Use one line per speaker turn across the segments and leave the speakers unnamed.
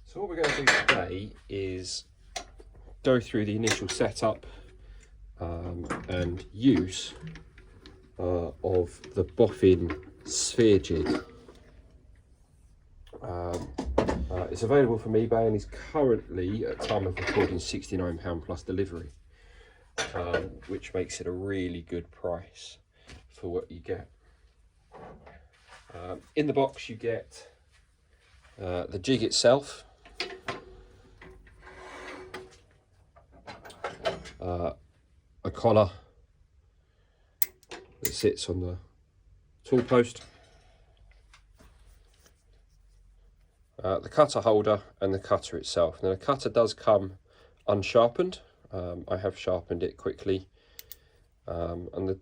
So what we're going to do today is go through the initial setup and use of the Boffin sphere jig. It's available from eBay and is currently, at time of recording, £69 plus delivery, which makes it a really good price for what you get. In the box you get the jig itself, a collar that sits on the tool post, the cutter holder and the cutter itself. Now the cutter does come unsharpened. I have sharpened it quickly, and the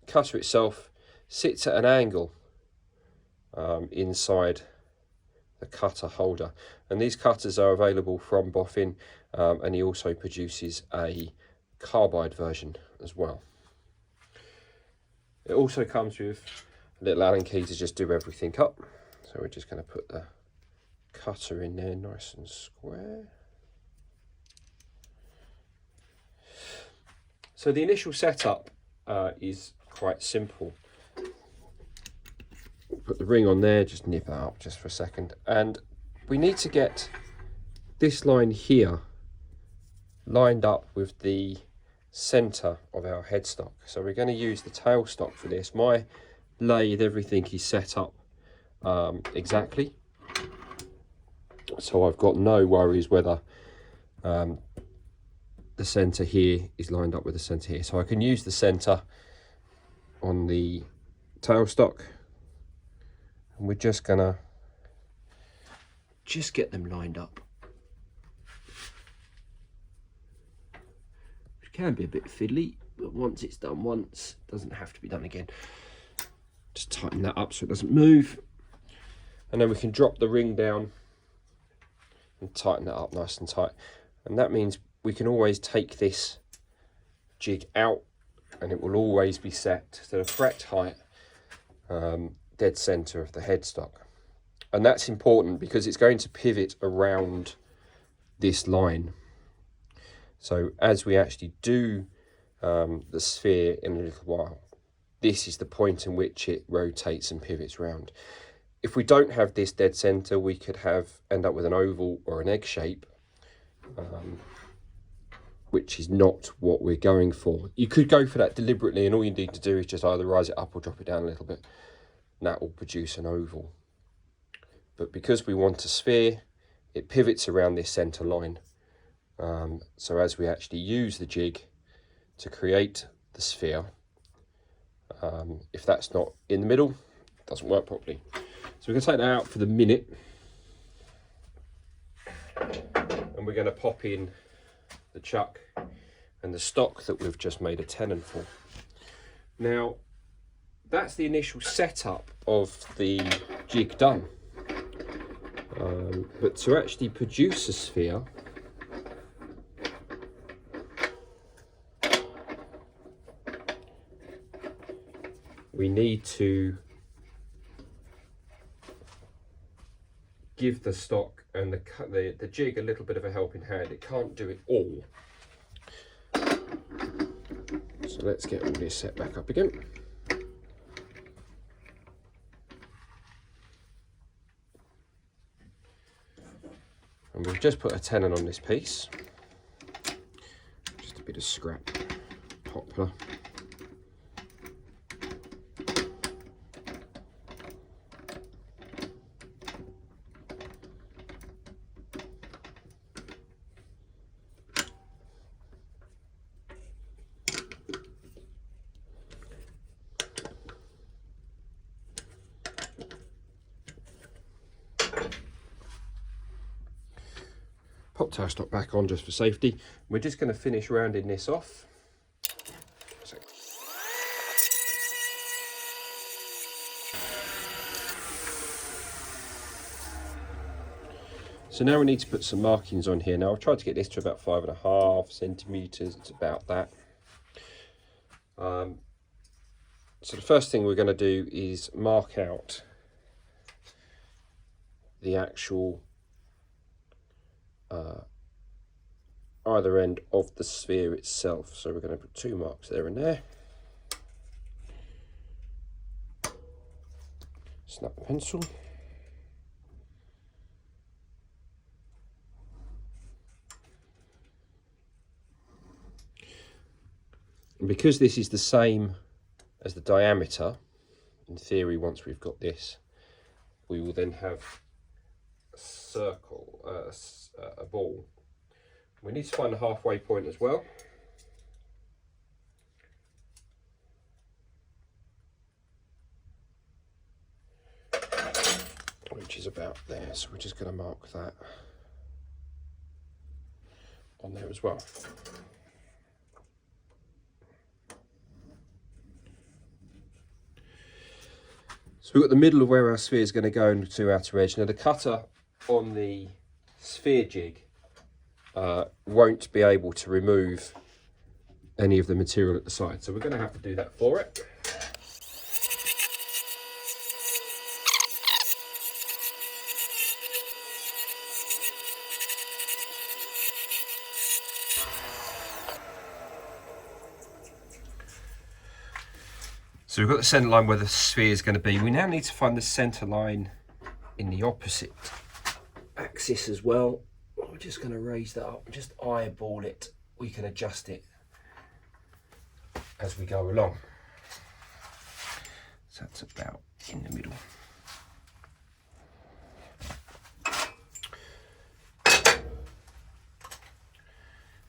cutter itself sits at an angle inside the cutter holder, and these cutters are available from Boffin, and he also produces a carbide version as well. It also comes with a little Allen key to just do everything up. So we're just going to put the cutter in there nice and square. So the initial setup is quite simple. Put the ring on there, just nip that up just for a second, and we need to get this line here lined up with the center of our headstock. So we're going to use the tailstock for this. My lathe, everything is set up exactly, so I've got no worries whether the center here is lined up with the center here. So I can use the center on the tailstock, and we're just gonna get them lined up. It can be a bit fiddly, but once it's done once, it doesn't have to be done again. Just tighten that up so it doesn't move, and then we can drop the ring down and tighten that up nice and tight. And that means we can always take this jig out and it will always be set to the correct height, dead center of the headstock. And that's important because it's going to pivot around this line. So as we actually do the sphere in a little while, this is the point in which it rotates and pivots around. If we don't have this dead center, we could end up with an oval or an egg shape, which is not what we're going for. You could go for that deliberately, and all you need to do is just either rise it up or drop it down a little bit, and that will produce an oval. But because we want a sphere, it pivots around this center line. So as we actually use the jig to create the sphere, if that's not in the middle, it doesn't work properly. So we're going to take that out for the minute, and we're going to pop in the chuck and the stock that we've just made a tenon for. Now that's the initial setup of the jig done, but to actually produce a sphere, we need to give the stock and the jig a little bit of a helping hand. It can't do it all. So let's get all this set back up again. And we've just put a tenon on this piece. Just a bit of scrap poplar. top tail stock back on just for safety. We're just going to finish rounding this off. So now we need to put some markings on here. Now I've tried to get this to about 5.5 centimeters. It's about that. So the first thing we're going to do is mark out the actual either end of the sphere itself. So we're going to put 2 marks there and there. Snap the pencil. And because this is the same as the diameter, in theory, once we've got this, we will then have a circle, a ball. We need to find a halfway point as well. Which is about there, so we're just going to mark that on there as well. So we've got the middle of where our sphere is going to go into outer edge. Now the cutter on the sphere jig won't be able to remove any of the material at the side, so we're going to have to do that for it. So we've got the centre line where the sphere is going to be. We now need to find the centre line in the opposite axis as well. We're just going to raise that up, just eyeball it. We can adjust it as we go along. So that's about in the middle.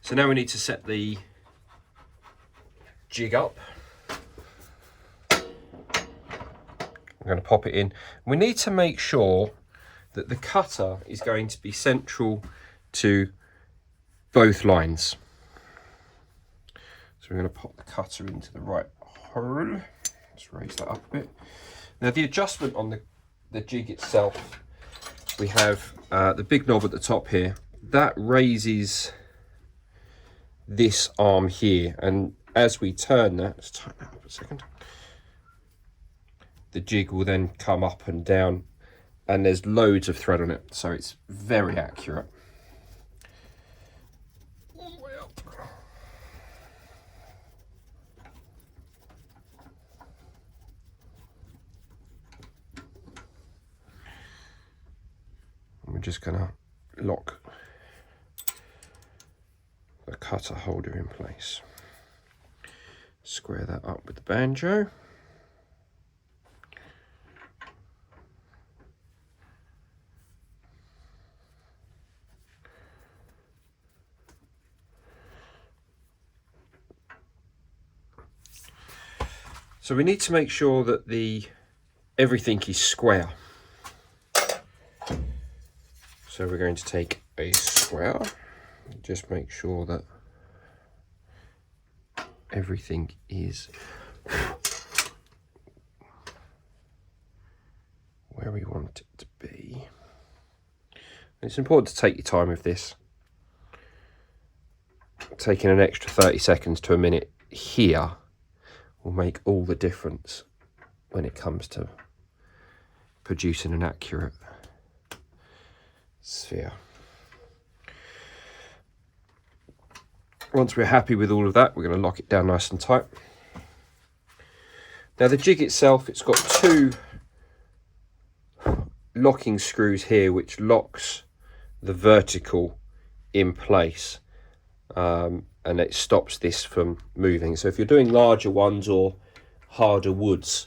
So now we need to set the jig up. I'm going to pop it in. We need to make sure that the cutter is going to be central to both lines. So we're going to pop the cutter into the right hole. Let's raise that up a bit. Now the adjustment on the jig itself, we have the big knob at the top here. That raises this arm here, and as we turn that, let's tighten that up a second. The jig will then come up and down, and there's loads of thread on it, so it's very accurate. All the way up. And we're just going to lock the cutter holder in place. Square that up with the banjo. So we need to make sure that everything is square. So we're going to take a square, just make sure that everything is where we want it to be. And it's important to take your time with this. Taking an extra 30 seconds to a minute here will make all the difference when it comes to producing an accurate sphere. Once we're happy with all of that, we're going to lock it down nice and tight. Now the jig itself, it's got 2 locking screws here which locks the vertical in place. And it stops this from moving. So if you're doing larger ones or harder woods,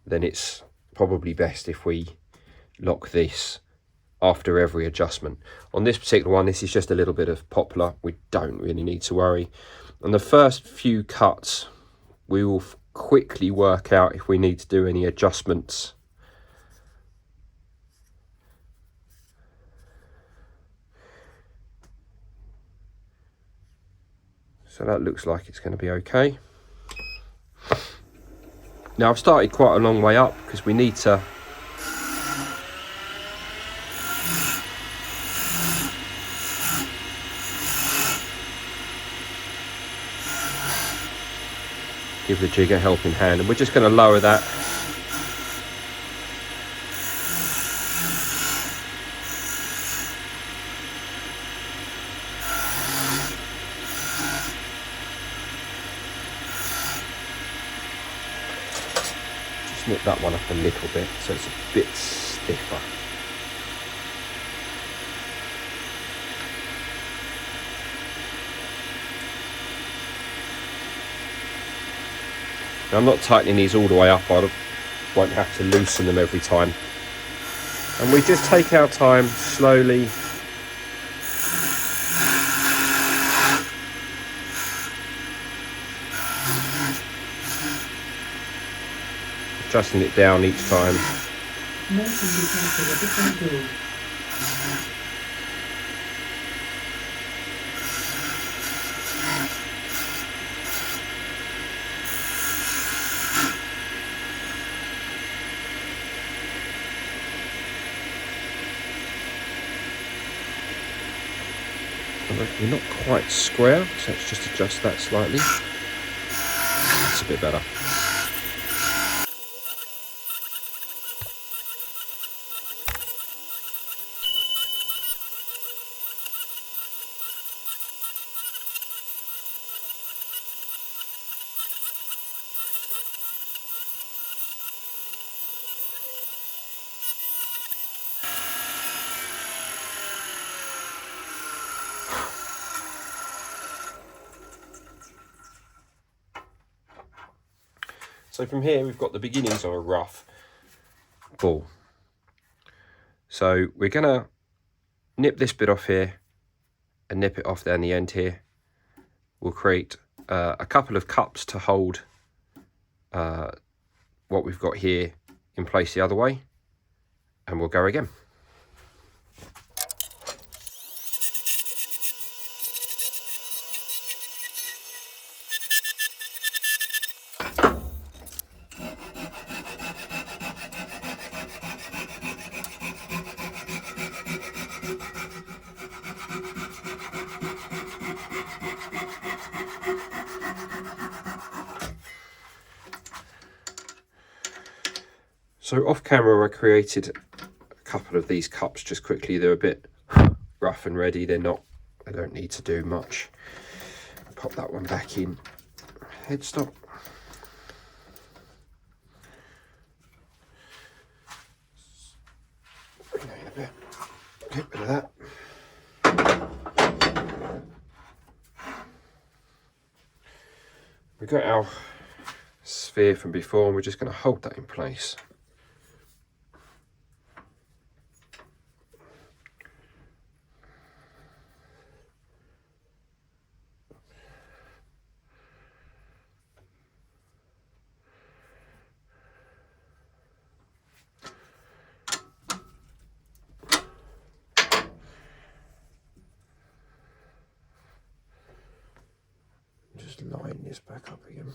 then it's probably best if we lock this after every adjustment. On this particular one, this is just a little bit of poplar. We don't really need to worry. On the first few cuts, we will quickly work out if we need to do any adjustments. So that looks like it's going to be okay. Now I've started quite a long way up because we need to give the jig a helping hand, and we're just going to lower that. Just nip that one up a little bit so it's a bit stiffer. Now, I'm not tightening these all the way up, I won't have to loosen them every time. And we just take our time slowly. Adjusting it down each time. We're not quite square, so let's just adjust that slightly. That's a bit better. So from here we've got the beginnings of a rough ball. So we're gonna nip this bit off here and nip it off down the end here. We'll create a couple of cups to hold what we've got here in place the other way, and we'll go again. So off camera I created a couple of these cups just quickly. They're a bit rough and ready. They don't need to do much. Pop that one back in. Headstock. Bring that in a bit. Get rid of that. We've got our sphere from before and we're just going to hold that in place. Just line this back up again.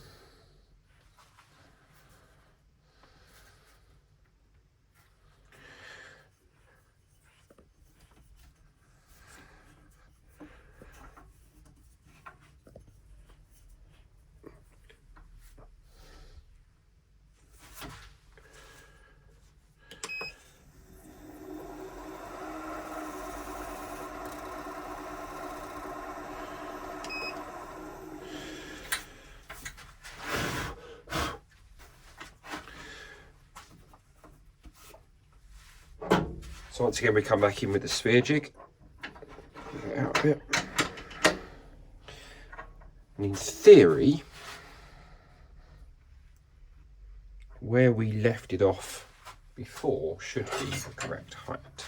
So once again we come back in with the sphere jig, get it out a bit, and in theory where we left it off before should be the correct height.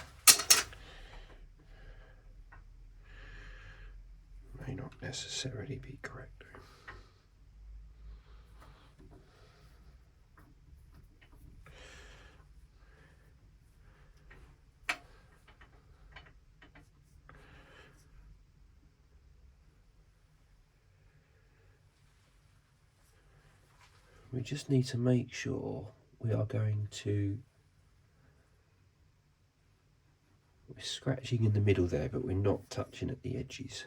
May not necessarily be correct. we just need to make sure we are going to, we're scratching in the middle there, but we're not touching at the edges.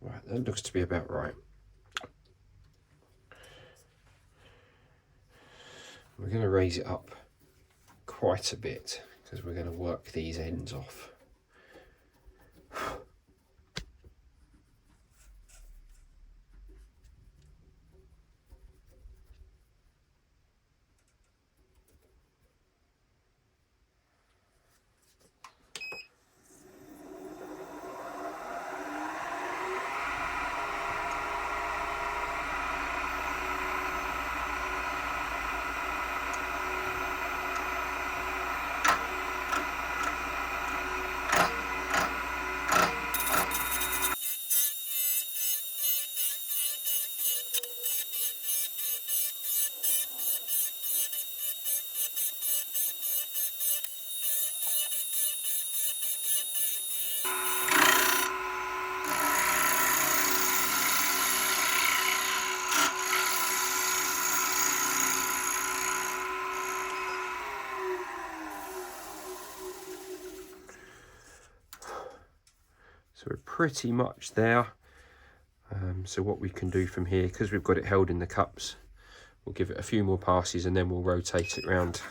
Right, that looks to be about right. We're going to raise it up quite a bit because we're going to work these ends off. So we're pretty much there. So what we can do from here, because we've got it held in the cups, we'll give it a few more passes and then we'll rotate it round.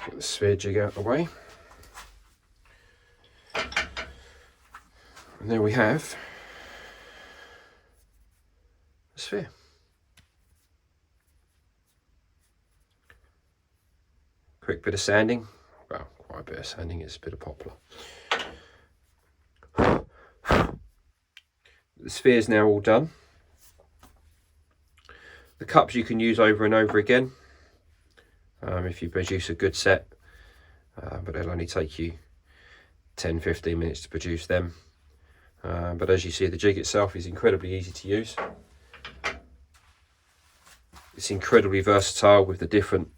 Get the sphere jig out of the way. And there we have a sphere. Quick bit of sanding. Well, quite a bit of sanding, it's a bit of poplar. The sphere's now all done. The cups you can use over and over again. If you produce a good set, but it'll only take you 10-15 minutes to produce them. But as you see, the jig itself is incredibly easy to use. It's incredibly versatile with the different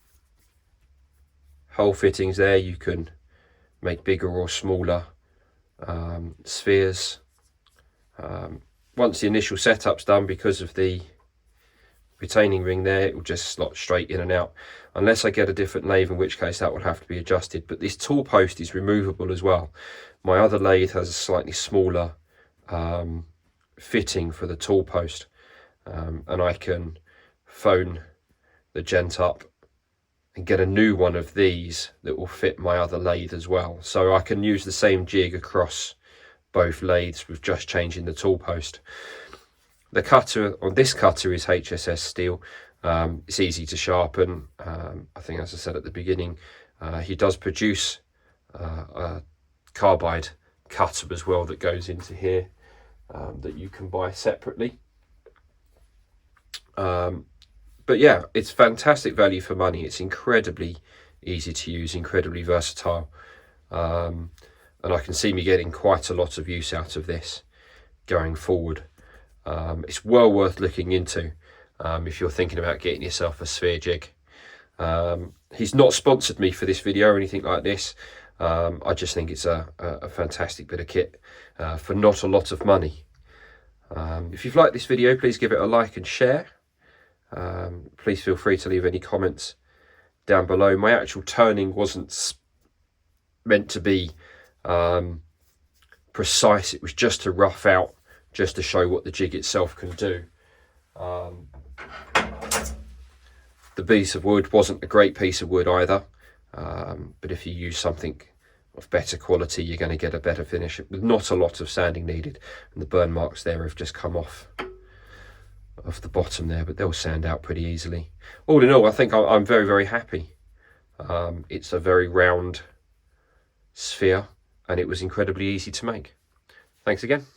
hole fittings there. You can make bigger or smaller spheres. Once the initial setup's done, because of the retaining ring there, it will just slot straight in and out, unless I get a different lathe, in which case that will have to be adjusted. But this tool post is removable as well. My other lathe has a slightly smaller fitting for the tool post, and I can phone the gent up and get a new one of these that will fit my other lathe as well. So I can use the same jig across both lathes with just changing the tool post. The cutter on this cutter is HSS steel. It's easy to sharpen. I think, as I said at the beginning, he does produce a carbide cutter as well that goes into here, that you can buy separately. But yeah, it's fantastic value for money. It's incredibly easy to use, incredibly versatile, and I can see me getting quite a lot of use out of this going forward. It's well worth looking into if you're thinking about getting yourself a sphere jig. He's not sponsored me for this video or anything like this. I just think it's a fantastic bit of kit for not a lot of money. If you've liked this video, please give it a like and share. Please feel free to leave any comments down below. My actual turning wasn't meant to be precise. It was just to rough out, just to show what the jig itself can do. The piece of wood wasn't a great piece of wood either, but if you use something of better quality, you're going to get a better finish with not a lot of sanding needed. And the burn marks there have just come off the bottom there, but they'll sand out pretty easily. All in all, I think I'm very, very happy. It's a very round sphere, and it was incredibly easy to make. Thanks again.